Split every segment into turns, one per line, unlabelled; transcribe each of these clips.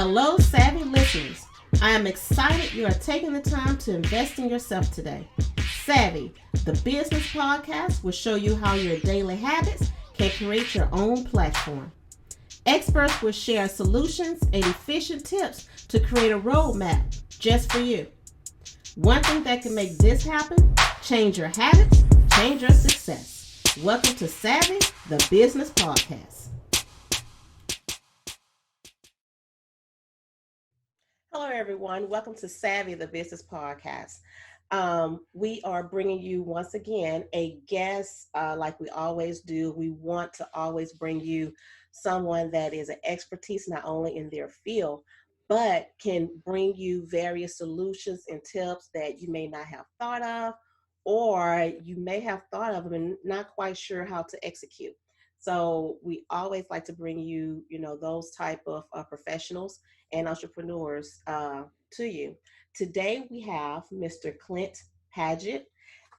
Hello, savvy listeners. I am excited you are taking the time to invest in yourself today. Savvy, the business podcast, will show you how your daily habits can create your own platform. Experts will share solutions and efficient tips to create a roadmap just for you. One thing that can make this happen: change your habits, change your success. Welcome to Savvy, the business podcast. Hello, everyone. Welcome to Savvy, the business podcast. We are bringing you once again a guest, like we always do. We want to always bring you someone that is an expertise not only in their field, but can bring you various solutions and tips that you may not have thought of, or you may have thought of them and not quite sure how to execute. So we always like to bring you, those type of professionals and entrepreneurs to you. Today we have Mr. Clint Padgett,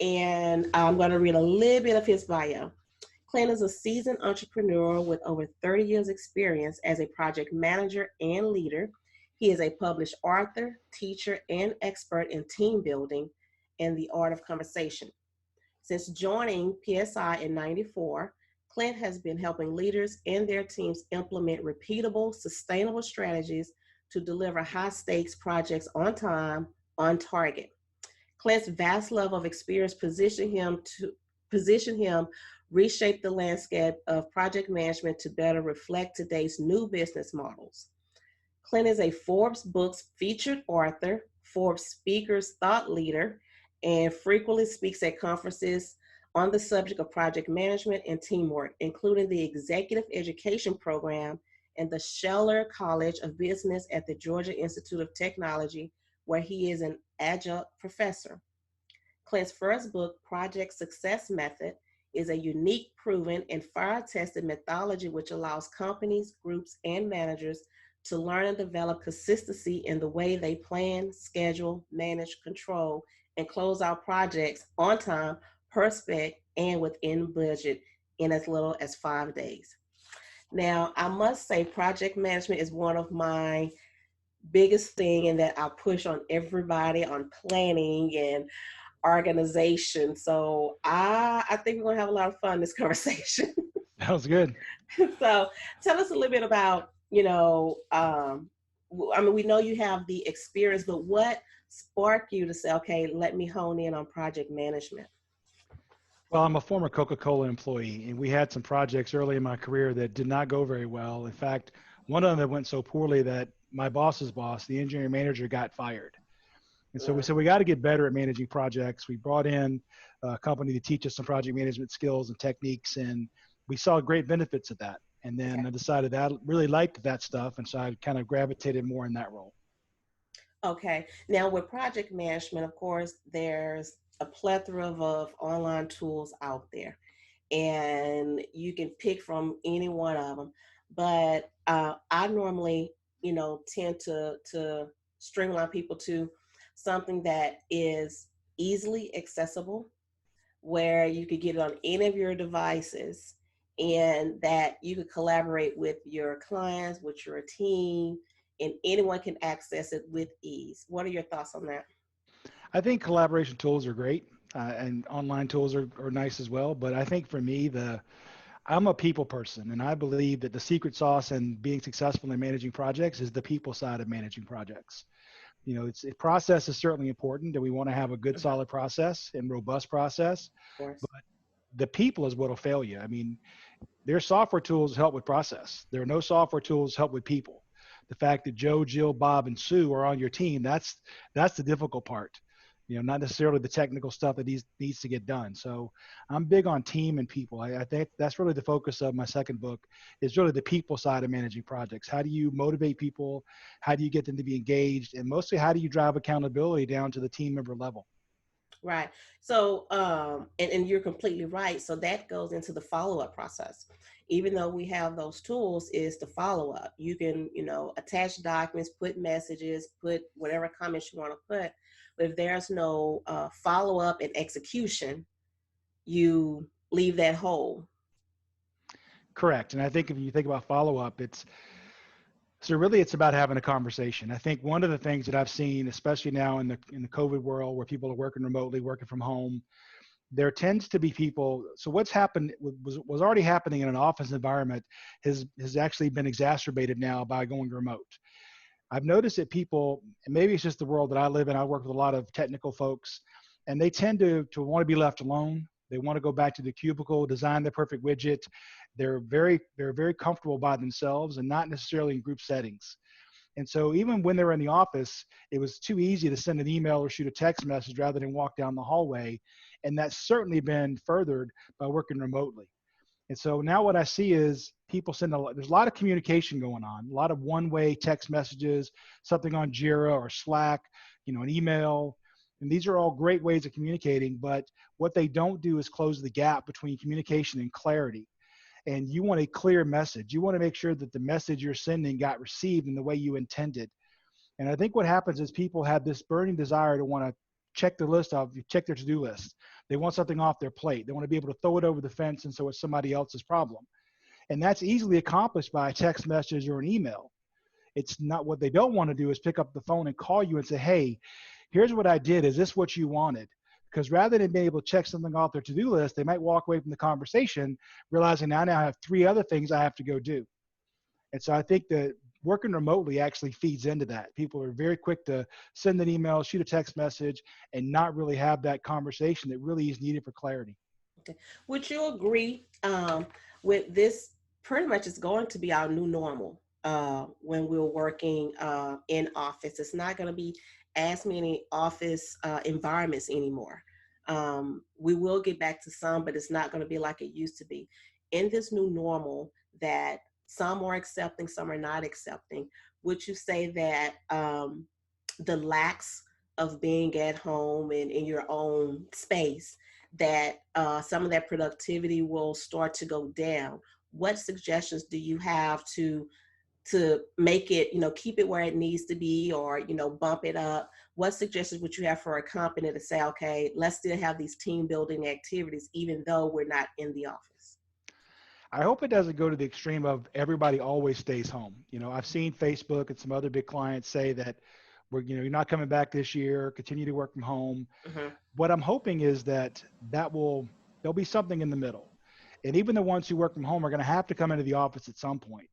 and I'm going to read a little bit of his bio. Clint is a seasoned entrepreneur with over 30 years experience as a project manager and leader. He is a published author, teacher, and expert in team building and the art of conversation. Since joining PSI in '94, Clint has been helping leaders and their teams implement repeatable, sustainable strategies to deliver high-stakes projects on time, on target. Clint's vast level of experience position him reshape the landscape of project management to better reflect today's new business models. Clint is a ForbesBooks Featured Author, ForbesSpeakers Thought Leader, and frequently speaks at conferences on the subject of project management and teamwork, including the Executive Education Program and the Scheller College of Business at the Georgia Institute of Technology, where he is an adjunct professor. Clint's first book, Project Success Method, is a unique, proven, and fire-tested methodology which allows companies, groups, and managers to learn and develop consistency in the way they plan, schedule, manage, control, and close out projects on time, per spec, and within budget in as little as 5 days. Now, I must say project management is one of my biggest thing, and that I push on everybody on planning and organization. So I think we're gonna have a lot of fun in this conversation.
That was good.
So tell us a little bit about, we know you have the experience, but what sparked you to say, okay, let me hone in on project management?
Well, I'm a former Coca-Cola employee, and we had some projects early in my career that did not go very well. In fact, one of them that went so poorly that my boss's boss, the engineering manager, got fired. And so we said, we got to get better at managing projects. We brought in a company to teach us some project management skills and techniques, and we saw great benefits of that. And then I decided that I really liked that stuff, and so I kind of gravitated more in that role.
Okay. Now with project management, of course, there's a plethora of online tools out there, and you can pick from any one of them. But I normally, tend to streamline people to something that is easily accessible, where you could get it on any of your devices, and that you could collaborate with your clients, with your team, and anyone can access it with ease. What are your thoughts on that?
I think collaboration tools are great, and online tools are nice as well. But I think for me, I'm a people person, and I believe that the secret sauce in being successful in managing projects is the people side of managing projects. Process is certainly important, and we want to have a good, solid process and robust process.
Of course.
But the people is what will fail you. I mean, there's software tools help with process. There are no software tools help with people. The fact that Joe, Jill, Bob, and Sue are on your team, that's the difficult part. Not necessarily the technical stuff that needs to get done. So I'm big on team and people. I think that's really the focus of my second book, is really the people side of managing projects. How do you motivate people? How do you get them to be engaged? And mostly, how do you drive accountability down to the team member level?
Right. So, and you're completely right. So that goes into the follow-up process. Even though we have those tools, is the follow-up. You can, attach documents, put messages, put whatever comments you want to put. But if there's no follow-up and execution, you leave that hole.
Correct. And I think if you think about follow-up, So really, it's about having a conversation. I think one of the things that I've seen, especially now in the COVID world, where people are working remotely, working from home, there tends to be people. So what's happened was already happening in an office environment has actually been exacerbated now by going remote. I've noticed that people, and maybe it's just the world that I live in. I work with a lot of technical folks, and they tend to want to be left alone. They want to go back to the cubicle, design the perfect widget. They're very comfortable by themselves and not necessarily in group settings. And so even when they're in the office, it was too easy to send an email or shoot a text message rather than walk down the hallway. And that's certainly been furthered by working remotely. And so now what I see is people send there's a lot of communication going on, a lot of one-way text messages, something on Jira or Slack, an email. And these are all great ways of communicating, but what they don't do is close the gap between communication and clarity. And you want a clear message. You want to make sure that the message you're sending got received in the way you intended. And I think what happens is people have this burning desire to want to check the list off, check their to-do list. They want something off their plate. They want to be able to throw it over the fence, and so it's somebody else's problem. And that's easily accomplished by a text message or an email. It's not. What they don't want to do is pick up the phone and call you and say, hey, here's what I did. Is this what you wanted? Because rather than being able to check something off their to-do list, they might walk away from the conversation realizing I now have 3 other things I have to go do. And so I think that working remotely actually feeds into that. People are very quick to send an email, shoot a text message, and not really have that conversation that really is needed for clarity.
Okay. Would you agree with this? Pretty much it's going to be our new normal when we're working in office. It's not going to be as many office environments anymore. We will get back to some, but it's not going to be like it used to be. In this new normal that some are accepting, some are not accepting, would you say that the lacks of being at home and in your own space, that some of that productivity will start to go down? What suggestions do you have to make it, keep it where it needs to be, or, bump it up? What suggestions would you have for a company to say, okay, let's still have these team building activities, even though we're not in the office?
I hope it doesn't go to the extreme of everybody always stays home. I've seen Facebook and some other big clients say that you're not coming back this year, continue to work from home.
Mm-hmm.
What I'm hoping is there'll be something in the middle. And even the ones who work from home are going to have to come into the office at some point,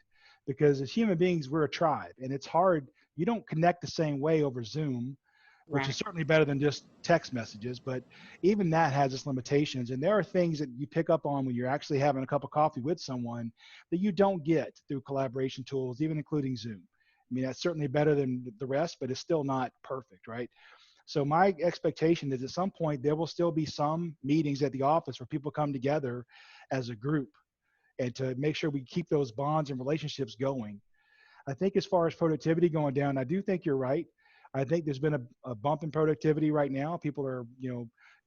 because as human beings, we're a tribe, and it's hard. You don't connect the same way over Zoom, which
Right.
is certainly better than just text messages, but even that has its limitations. And there are things that you pick up on when you're actually having a cup of coffee with someone that you don't get through collaboration tools, even including Zoom. I mean, that's certainly better than the rest, but it's still not perfect, right? So my expectation is at some point there will still be some meetings at the office where people come together as a group, and to make sure we keep those bonds and relationships going. I think as far as productivity going down, I do think you're right. I think there's been a bump in productivity right now. People are,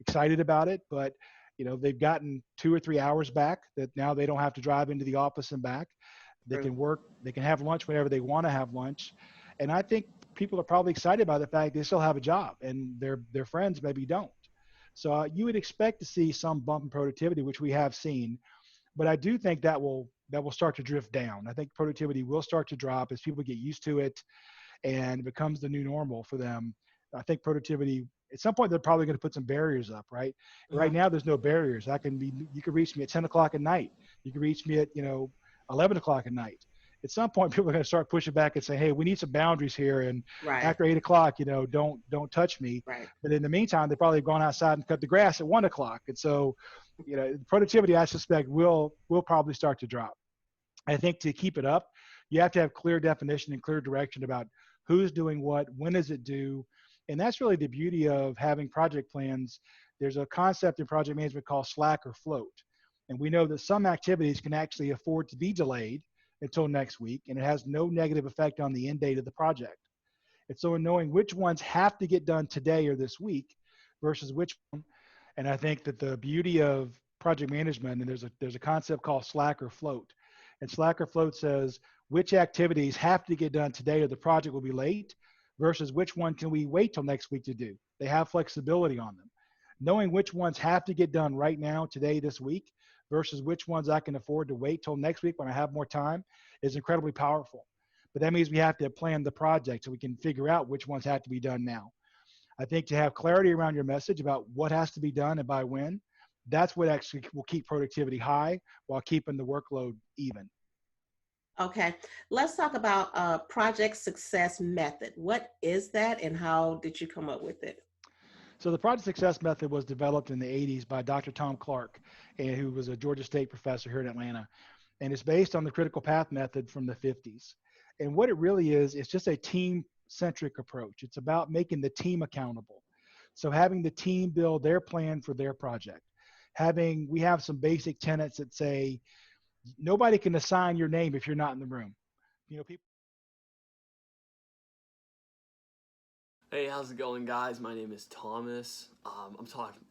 excited about it, but they've gotten 2 or 3 hours back that now they don't have to drive into the office and back. They
True.
can work, they can have lunch whenever they want to have lunch. And I think people are probably excited by the fact they still have a job and their friends maybe don't. So you would expect to see some bump in productivity, which we have seen, but I do think that will start to drift down. I think productivity will start to drop as people get used to it and it becomes the new normal for them. I think productivity, at some point, they're probably going to put some barriers up, right? Right
Mm-hmm.
now, there's no barriers. You can reach me at 10 o'clock at night. You can reach me at, 11 o'clock at night. At some point, people are going to start pushing back and say, hey, we need some boundaries here. And
Right.
after 8 o'clock, don't touch me.
Right.
But in the meantime, they probably have gone outside and cut the grass at 1 o'clock. And so, productivity, I suspect, will probably start to drop. I think to keep it up, you have to have clear definition and clear direction about who's doing what, when is it due. And that's really the beauty of having project plans. There's a concept in project management called slack or float. And we know that some activities can actually afford to be delayed until next week, and it has no negative effect on the end date of the project. And so in knowing which ones have to get done today or this week versus which one, and I think that the beauty of project management, and there's a concept called slack or float. And slack or float says which activities have to get done today or the project will be late versus which one can we wait till next week to do. They have flexibility on them. Knowing which ones have to get done right now, today, this week, versus which ones I can afford to wait till next week when I have more time is incredibly powerful. but that means we have to plan the project so we can figure out which ones have to be done now. I think to have clarity around your message about what has to be done and by when, that's what actually will keep productivity high while keeping the workload even.
Okay, let's talk about project success method. What is that and how did you come up with it?
So the project success method was developed in the 80s by Dr. Tom Clark, and who was a Georgia State professor here in Atlanta. And it's based on the critical path method from the 50s. And what it really is, it's just a team centric approach. It's about making the team accountable. So having the team build their plan for their project. We have some basic tenets that say nobody can assign your name if you're not in the room. People.
Hey, how's it going, guys? My name is Thomas. I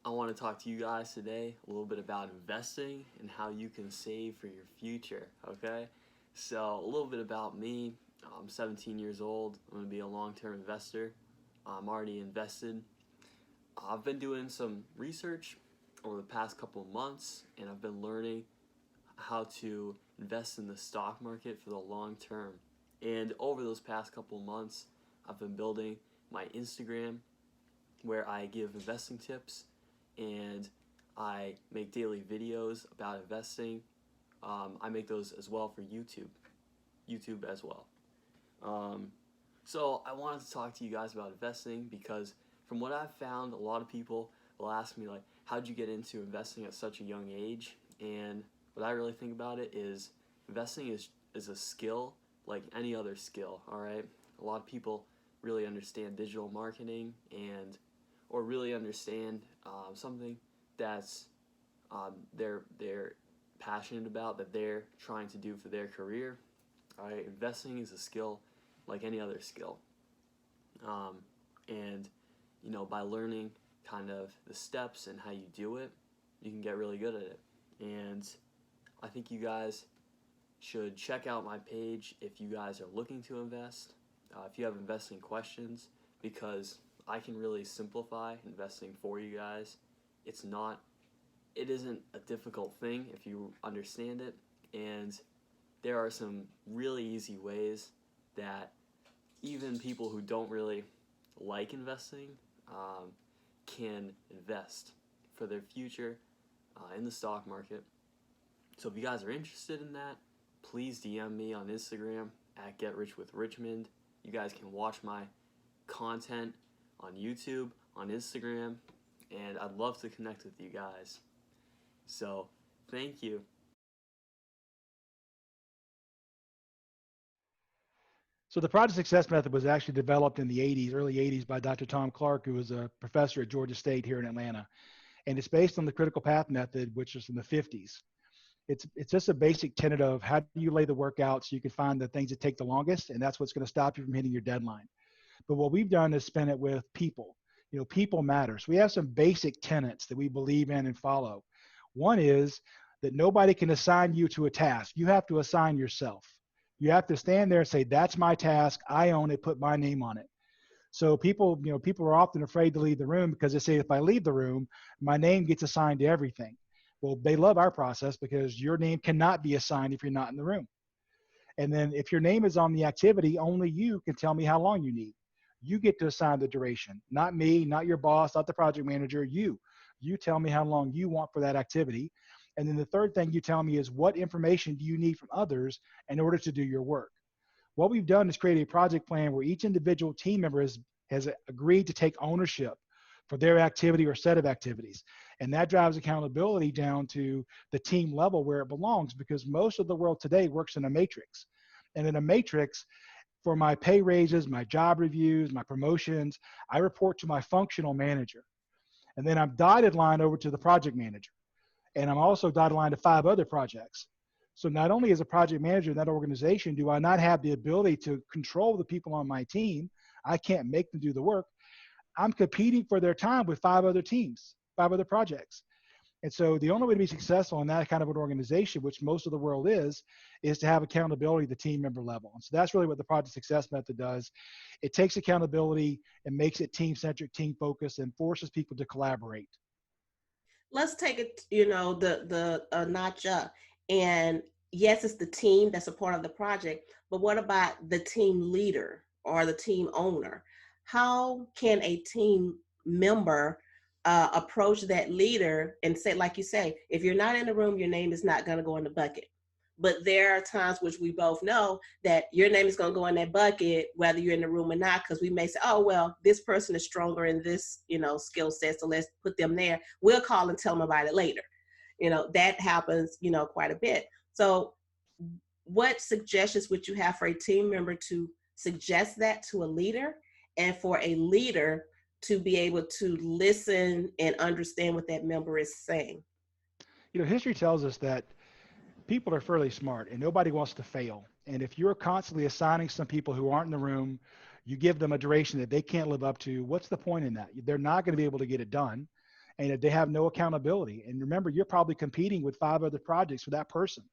want to talk to you guys today a little bit about investing and how you can save for your future. Okay, so a little bit about me. I'm 17 years old. I'm going to be a long-term investor. I'm already invested. I've been doing some research over the past couple of months, and I've been learning how to invest in the stock market for the long term. And over those past couple of months, I've been building my Instagram, where I give investing tips and I make daily videos about investing. I make those as well for YouTube as well. So I wanted to talk to you guys about investing because from what I've found, a lot of people will ask me like, how'd you get into investing at such a young age? And what I really think about it is investing is a skill like any other skill, all right? A lot of people really understand digital marketing or really understand something that's they're passionate about, that they're trying to do for their career. All right, investing is a skill like any other skill, and by learning kind of the steps and how you do it, you can get really good at it. And I think you guys should check out my page if you guys are looking to invest. If you have investing questions, because I can really simplify investing for you guys. It isn't a difficult thing if you understand it, and there are some really easy ways that even people who don't really like investing can invest for their future in the stock market. So if you guys are interested in that, please DM me on Instagram at GetRichWithRichmond. You guys can watch my content on YouTube, on Instagram, and I'd love to connect with you guys. So, thank you.
So the project success method was actually developed in the 80s, early 80s by Dr. Tom Clark, who was a professor at Georgia State here in Atlanta. And it's based on the critical path method, which is from the 50s. It's just a basic tenet of how do you lay the work out so you can find the things that take the longest, and that's what's going to stop you from hitting your deadline. But what we've done is spin it with people. People matter. So we have some basic tenets that we believe in and follow. One is that nobody can assign you to a task. You have to assign yourself. You have to stand there and say, that's my task. I own it. Put my name on it. So people are often afraid to leave the room because they say, if I leave the room, my name gets assigned to everything. Well, they love our process because your name cannot be assigned if you're not in the room. And then if your name is on the activity, only you can tell me how long you need. You get to assign the duration, not me, not your boss, not the project manager, you. You tell me how long you want for that activity. And then the third thing you tell me is what information do you need from others in order to do your work? What we've done is create a project plan where each individual team member has agreed to take ownership for their activity or set of activities. And that drives accountability down to the team level where it belongs, because most of the world today works in a matrix. And in a matrix, for my pay raises, my job reviews, my promotions, I report to my functional manager. And then I'm dotted line over to the project manager. And I'm also dotted line to 5 other projects. So not only as a project manager in that organization do I not have the ability to control the people on my team, I can't make them do the work. I'm competing for their time with 5 other teams, 5 other projects. And so the only way to be successful in that kind of an organization, which most of the world is to have accountability at the team member level. And so that's really what the project success method does. It takes accountability and makes it team-centric, team-focused, and forces people to collaborate.
Let's take it, the notch up. And yes, it's the team that's a part of the project, but what about the team leader or the team owner? How can a team member approach that leader and say, like you say, if you're not in the room, your name is not going to go in the bucket. But there are times which we both know that your name is going to go in that bucket, whether you're in the room or not, because we may say, oh, well, this person is stronger in this, skill set, so let's put them there. We'll call and tell them about it later. That happens, quite a bit. So what suggestions would you have for a team member to suggest that to a leader, and for a leader to be able to listen and understand what that member is saying?
History tells us that people are fairly smart and nobody wants to fail. And if you're constantly assigning some people who aren't in the room, you give them a duration that they can't live up to, what's the point in that? They're not going to be able to get it done. And they have no accountability. And remember, you're probably competing with 5 other projects for that person,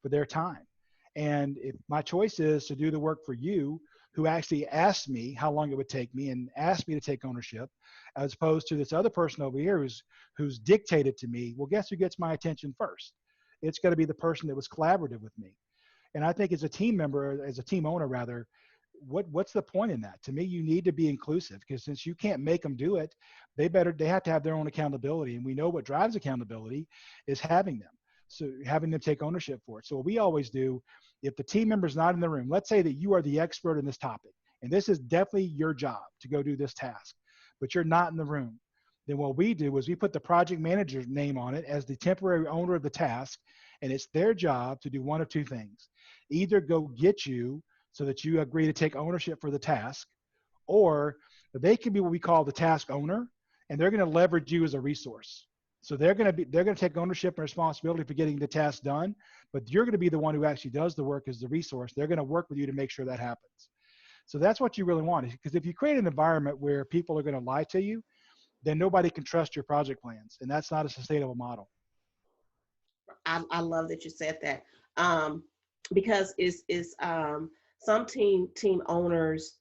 for their time. And if my choice is to do the work for you, who actually asked me how long it would take me and asked me to take ownership, as opposed to this other person over here who's dictated to me, well, guess who gets my attention first? It's going to be the person that was collaborative with me. And I think as a team member, as a team owner rather, what's the point in that? To me, you need to be inclusive, because since you can't make them do it, they have to have their own accountability. And we know what drives accountability is having them. So having them take ownership for it. So what we always do, if the team member's not in the room, let's say that you are the expert in this topic, and this is definitely your job to go do this task, but you're not in the room, then what we do is we put the project manager's name on it as the temporary owner of the task, and it's their job to do one of two things. Either go get you so that you agree to take ownership for the task, or they can be what we call the task owner, and they're going to leverage you as a resource. So they're going to take ownership and responsibility for getting the task done, but you're going to be the one who actually does the work as the resource. They're going to work with you to make sure that happens. So that's what you really want, because if you create an environment where people are going to lie to you, then nobody can trust your project plans, and that's not a sustainable model.
I love that you said that, because it's some team owners,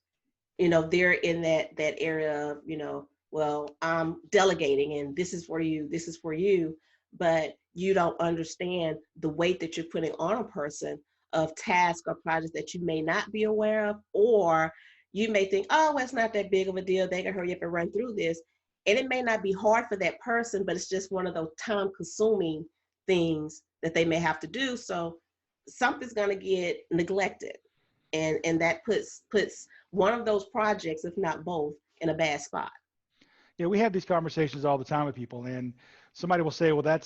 they're in that area of, well, I'm delegating and this is for you, but you don't understand the weight that you're putting on a person of tasks or projects that you may not be aware of, or you may think, oh, well, it's not that big of a deal, they can hurry up and run through this. And it may not be hard for that person, but it's just one of those time-consuming things that they may have to do. So something's going to get neglected, and that puts one of those projects, if not both, in a bad spot.
Yeah, we have these conversations all the time with people, and somebody will say, well,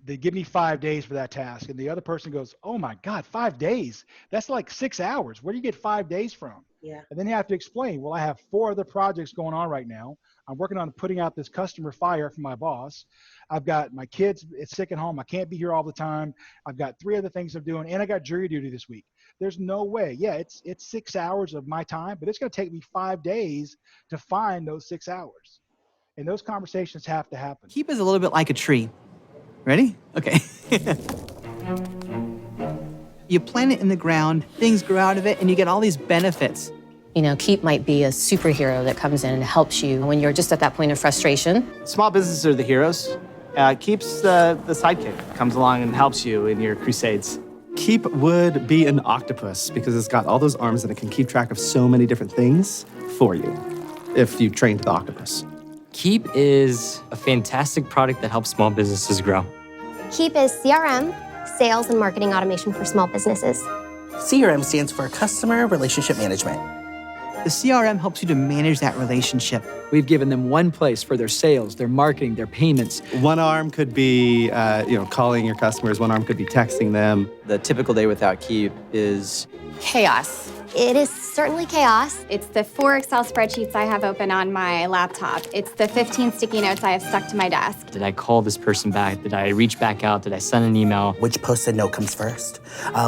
they give me 5 days for that task. And the other person goes, oh my God, 5 days? That's like 6 hours. Where do you get 5 days from?
Yeah.
And then you have to explain, well, I have 4 other projects going on right now. I'm working on putting out this customer fire for my boss. I've got my kids sick at home. I can't be here all the time. I've got 3 other things I'm doing, and I got jury duty this week. There's no way. Yeah, it's 6 hours of my time, but it's going to take me 5 days to find those 6 hours. And those conversations have to happen.
Keep is a little bit like a tree. Ready? Okay. You plant it in the ground, things grow out of it, and you get all these benefits.
Keep might be a superhero that comes in and helps you when you're just at that point of frustration.
Small businesses are the heroes. Keep's the sidekick, comes along and helps you in your crusades.
Keep would be an octopus because it's got all those arms and it can keep track of so many different things for you if you trained the octopus.
Keep is a fantastic product that helps small businesses grow.
Keep is CRM, sales and marketing automation for small businesses.
CRM stands for Customer Relationship Management.
The CRM helps you to manage that relationship.
We've given them one place for their sales, their marketing, their payments.
One arm could be, calling your customers. One arm could be texting them.
The typical day without Keep is
chaos. It is certainly chaos.
It's the 4 Excel spreadsheets I have open on my laptop. It's the 15 sticky notes I have stuck to my desk.
Did I call this person back? Did I reach back out? Did I send an email?
Which Post-it note comes first?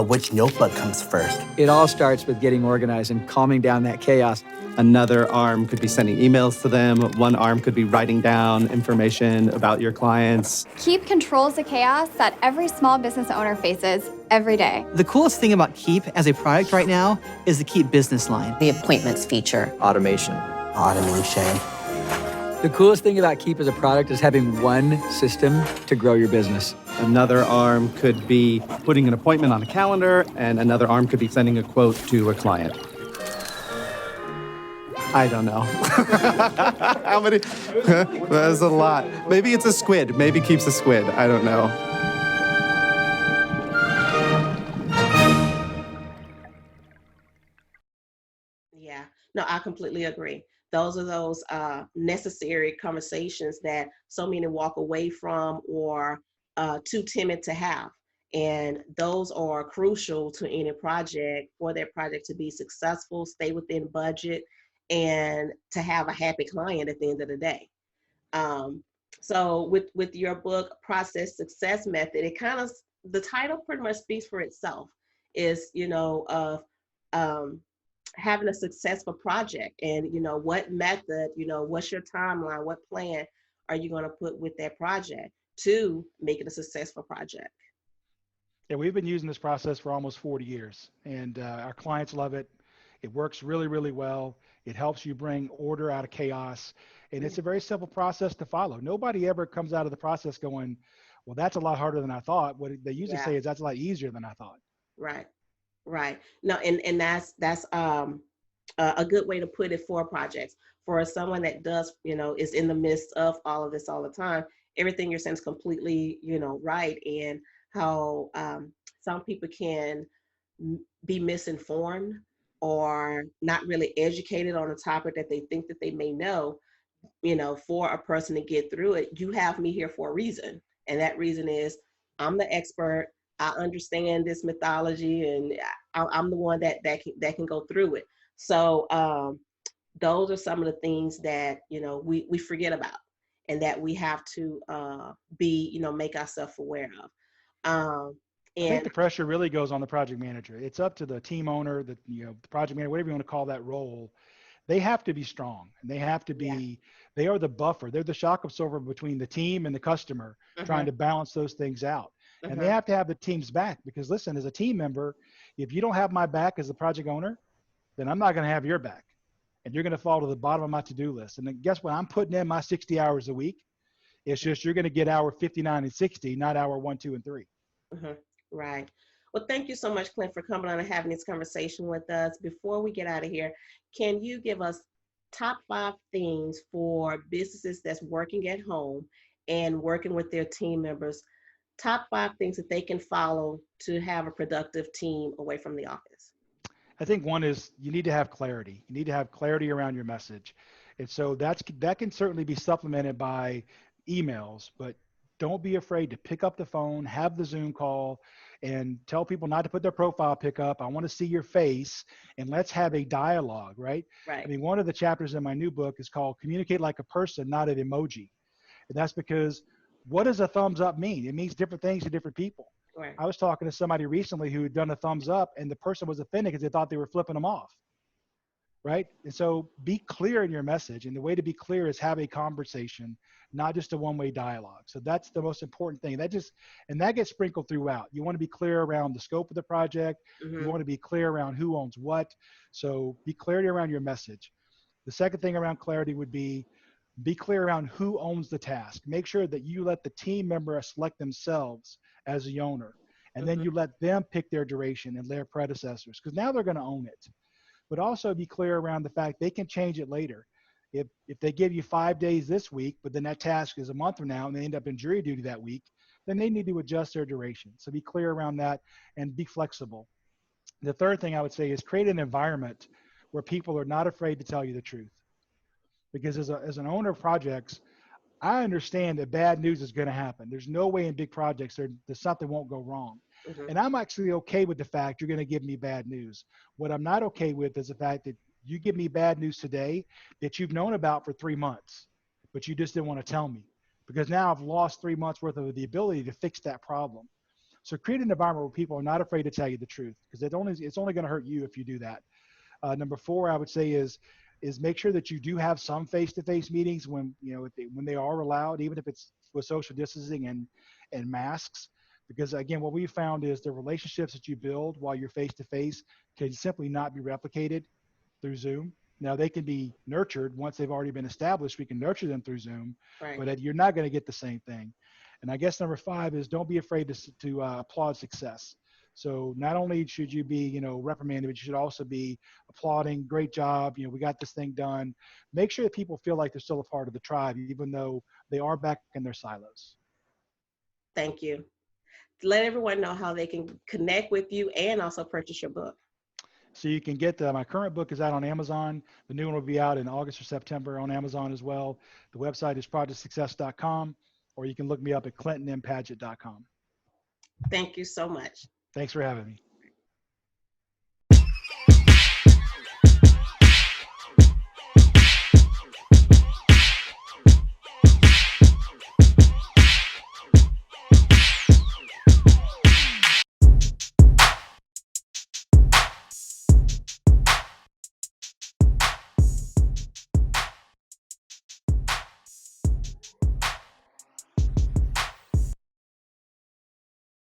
Which notebook comes first?
It all starts with getting organized and calming down that chaos.
Another arm could be sending emails to them. One arm could be writing down information about your clients.
Keep controls the chaos that every small business owner faces every day.
The coolest thing about Keep as a product right now is the Keep business line.
The appointments feature.
automation.
The coolest thing about Keep as a product is having one system to grow your business.
Another arm could be putting an appointment on a calendar, and another arm could be sending a quote to a client. I don't know. How many? That's a lot. Maybe it's a squid. Maybe keeps a squid. I don't know.
Yeah, no, I completely agree. Those are those necessary conversations that so many walk away from or too timid to have. And those are crucial to any project for that project to be successful, stay within budget, and to have a happy client at the end of the day. Um, so with your book, Process Success Method, it kind of, the title pretty much speaks for itself. Is, you know, of having a successful project, and you know what method, you know, what's your timeline, what plan are you going to put with that project to make it a successful project.
Yeah, we've been using this process for almost 40 years, and our clients love it. It works really, really well. It helps you bring order out of chaos, and it's a very simple process to follow. Nobody ever comes out of the process going, well, that's a lot harder than I thought. What they usually say is, that's a lot easier than I thought.
Right. Right. No, and that's a good way to put it for projects. For someone that does, you know, is in the midst of all of this all the time, everything you're saying is completely, you know, right. And how some people can be misinformed or not really educated on a topic that they think that they may know. You know, for a person to get through it, you have me here for a reason. And that reason is I'm the expert. I understand this mythology, and I'm the one that can go through it. So those are some of the things that, you know, we forget about, and that we have to be, you know, make ourselves aware of.
I think the pressure really goes on the project manager. It's up to the team owner, the, you know, the project manager, whatever you want to call that role. They have to be strong, and they have to be, they are the buffer. They're the shock absorber between the team and the customer, trying to balance those things out. And they have to have the team's back, because listen, as a team member, if you don't have my back as the project owner, then I'm not going to have your back, and you're going to fall to the bottom of my to-do list. And then guess what? I'm putting in my 60 hours a week. It's just, you're going to get hour 59 and 60, not hour 1, 2, and 3.
Right. Well, thank you so much, Clint, for coming on and having this conversation with us. Before we get out of here, can you give us top 5 things for businesses that's working at home and working with their team members? Top 5 things that they can follow to have a productive team away from the office.
I think one is, you need to have clarity. You need to have clarity around your message. And so that can certainly be supplemented by emails, but don't be afraid to pick up the phone, have the Zoom call, and tell people not to put their profile pick up. I want to see your face, and let's have a dialogue, right? I mean, one of the chapters in my new book is called Communicate Like a Person, Not an Emoji. And that's because, what does a thumbs up mean? It means different things to different people.
Right.
I was talking to somebody recently who had done a thumbs up, and the person was offended because they thought they were flipping them off. Right? And so be clear in your message. And the way to be clear is have a conversation, not just a one-way dialogue. So that's the most important thing. That gets sprinkled throughout. You want to be clear around the scope of the project. You want to be clear around who owns what. So be clarity around your message. The second thing around clarity would be clear around who owns the task. Make sure that you let the team member select themselves as the owner. And then you let them pick their duration and their predecessors, because now they're going to own it. But also be clear around the fact they can change it later. If they give you 5 days this week, but then that task is a month from now and they end up in jury duty that week, then they need to adjust their duration. So be clear around that and be flexible. The third thing I would say is create an environment where people are not afraid to tell you the truth. Because as an owner of projects, I understand that bad news is going to happen. There's no way in big projects that something won't go wrong. And I'm actually okay with the fact you're going to give me bad news. What I'm not okay with is the fact that you give me bad news today that you've known about for 3 months, but you just didn't want to tell me, because now I've lost 3 months worth of the ability to fix that problem. So create an environment where people are not afraid to tell you the truth, because it's only going to hurt you if you do that. Number 4, I would say is make sure that you do have some face-to-face meetings when they are allowed, even if it's with social distancing and masks. Because again, what we found is the relationships that you build while you're face-to-face can simply not be replicated through Zoom. Now, they can be nurtured once they've already been established. We can nurture them through Zoom, but you're not going to get the same thing. And I guess number 5 is don't be afraid to applaud success. So not only should you be, reprimanded, but you should also be applauding, great job, we got this thing done. Make sure that people feel like they're still a part of the tribe, even though they are back in their silos.
Thank you. Let everyone know how they can connect with you and also purchase your book.
So you can get my current book is out on Amazon. The new one will be out in August or September on Amazon as well. The website is projectsuccess.com, or you can look me up at clintonmpadgett.com.
Thank you so much.
Thanks for having me.